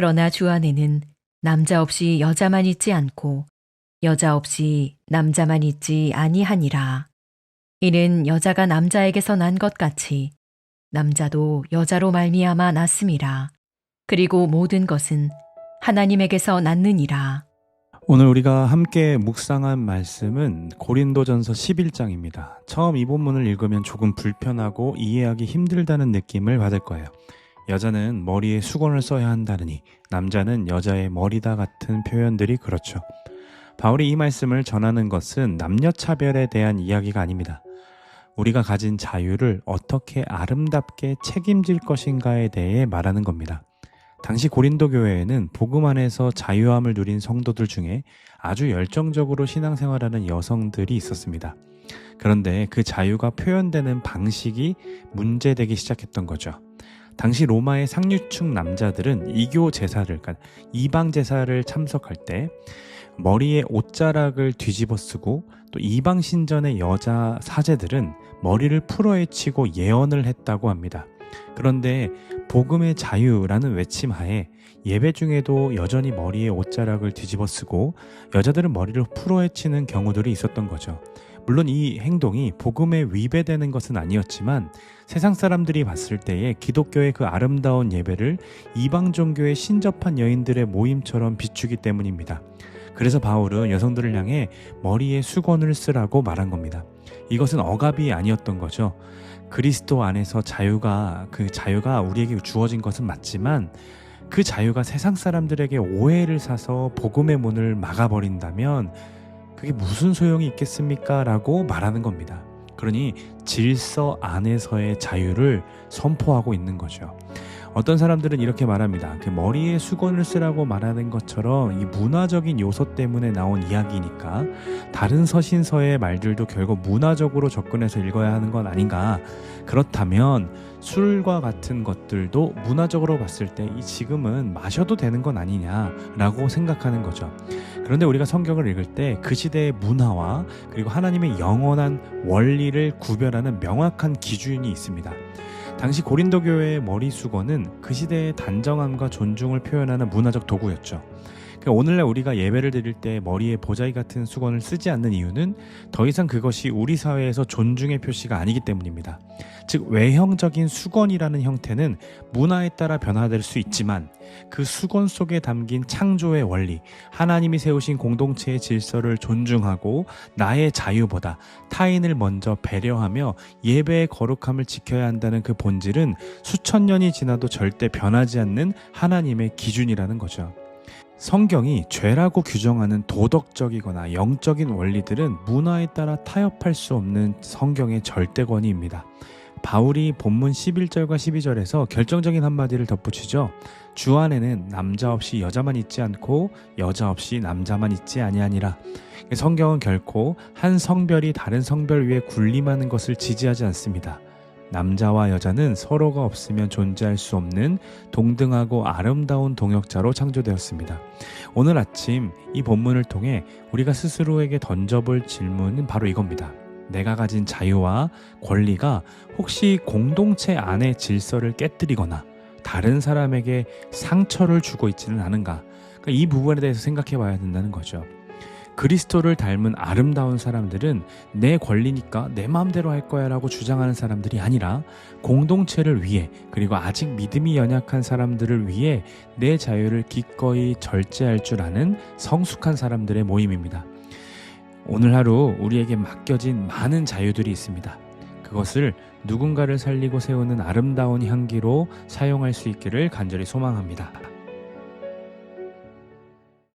그러나 주 안에는 남자 없이 여자만 있지 않고 여자 없이 남자만 있지 아니하니라. 이는 여자가 남자에게서 난 것 같이 남자도 여자로 말미암아 났음이라. 그리고 모든 것은 하나님에게서 났느니라. 오늘 우리가 함께 묵상한 말씀은 고린도전서 11장입니다. 처음 이 본문을 읽으면 조금 불편하고 이해하기 힘들다는 느낌을 받을 거예요. 여자는 머리에 수건을 써야 한다느니 남자는 여자의 머리다 같은 표현들이 그렇죠. 바울이 이 말씀을 전하는 것은 남녀 차별에 대한 이야기가 아닙니다. 우리가 가진 자유를 어떻게 아름답게 책임질 것인가에 대해 말하는 겁니다. 당시 고린도 교회에는 복음 안에서 자유함을 누린 성도들 중에 아주 열정적으로 신앙생활하는 여성들이 있었습니다. 그런데 그 자유가 표현되는 방식이 문제되기 시작했던 거죠. 당시 로마의 상류층 남자들은 이교 제사를, 그러니까 이방 제사를 참석할 때 머리에 옷자락을 뒤집어 쓰고, 또 이방 신전의 여자 사제들은 머리를 풀어헤치고 예언을 했다고 합니다. 그런데 복음의 자유라는 외침 하에 예배 중에도 여전히 머리에 옷자락을 뒤집어 쓰고 여자들은 머리를 풀어헤치는 경우들이 있었던 거죠. 물론 이 행동이 복음에 위배되는 것은 아니었지만 세상 사람들이 봤을 때에 기독교의 그 아름다운 예배를 이방 종교에 신접한 여인들의 모임처럼 비추기 때문입니다. 그래서 바울은 여성들을 향해 머리에 수건을 쓰라고 말한 겁니다. 이것은 억압이 아니었던 거죠. 그리스도 안에서 그 자유가 우리에게 주어진 것은 맞지만 그 자유가 세상 사람들에게 오해를 사서 복음의 문을 막아버린다면 그게 무슨 소용이 있겠습니까? 라고 말하는 겁니다. 그러니 질서 안에서의 자유를 선포하고 있는 거죠. 어떤 사람들은 이렇게 말합니다. 그 머리에 수건을 쓰라고 말하는 것처럼 이 문화적인 요소 때문에 나온 이야기니까 다른 서신서의 말들도 결국 문화적으로 접근해서 읽어야 하는 건 아닌가. 그렇다면 술과 같은 것들도 문화적으로 봤을 때 이 지금은 마셔도 되는 건 아니냐라고 생각하는 거죠. 그런데 우리가 성경을 읽을 때 그 시대의 문화와 그리고 하나님의 영원한 원리를 구별하는 명확한 기준이 있습니다. 당시 고린도 교회의 머리 수건은 그 시대의 단정함과 존중을 표현하는 문화적 도구였죠. 오늘날 우리가 예배를 드릴 때 머리에 보자기 같은 수건을 쓰지 않는 이유는 더 이상 그것이 우리 사회에서 존중의 표시가 아니기 때문입니다. 즉 외형적인 수건이라는 형태는 문화에 따라 변화될 수 있지만 그 수건 속에 담긴 창조의 원리, 하나님이 세우신 공동체의 질서를 존중하고 나의 자유보다 타인을 먼저 배려하며 예배의 거룩함을 지켜야 한다는 그 본질은 수천 년이 지나도 절대 변하지 않는 하나님의 기준이라는 거죠. 성경이 죄라고 규정하는 도덕적이거나 영적인 원리들은 문화에 따라 타협할 수 없는 성경의 절대권위입니다. 바울이 본문 11절과 12절에서 결정적인 한마디를 덧붙이죠. 주 안에는 남자 없이 여자만 있지 않고 여자 없이 남자만 있지 아니하니라. 성경은 결코 한 성별이 다른 성별 위에 군림하는 것을 지지하지 않습니다. 남자와 여자는 서로가 없으면 존재할 수 없는 동등하고 아름다운 동역자로 창조되었습니다. 오늘 아침 이 본문을 통해 우리가 스스로에게 던져볼 질문은 바로 이겁니다. 내가 가진 자유와 권리가 혹시 공동체 안의 질서를 깨뜨리거나 다른 사람에게 상처를 주고 있지는 않은가? 그러니까 이 부분에 대해서 생각해 봐야 된다는 거죠. 그리스도를 닮은 아름다운 사람들은 내 권리니까 내 마음대로 할 거야 라고 주장하는 사람들이 아니라 공동체를 위해, 그리고 아직 믿음이 연약한 사람들을 위해 내 자유를 기꺼이 절제할 줄 아는 성숙한 사람들의 모임입니다. 오늘 하루 우리에게 맡겨진 많은 자유들이 있습니다. 그것을 누군가를 살리고 세우는 아름다운 향기로 사용할 수 있기를 간절히 소망합니다.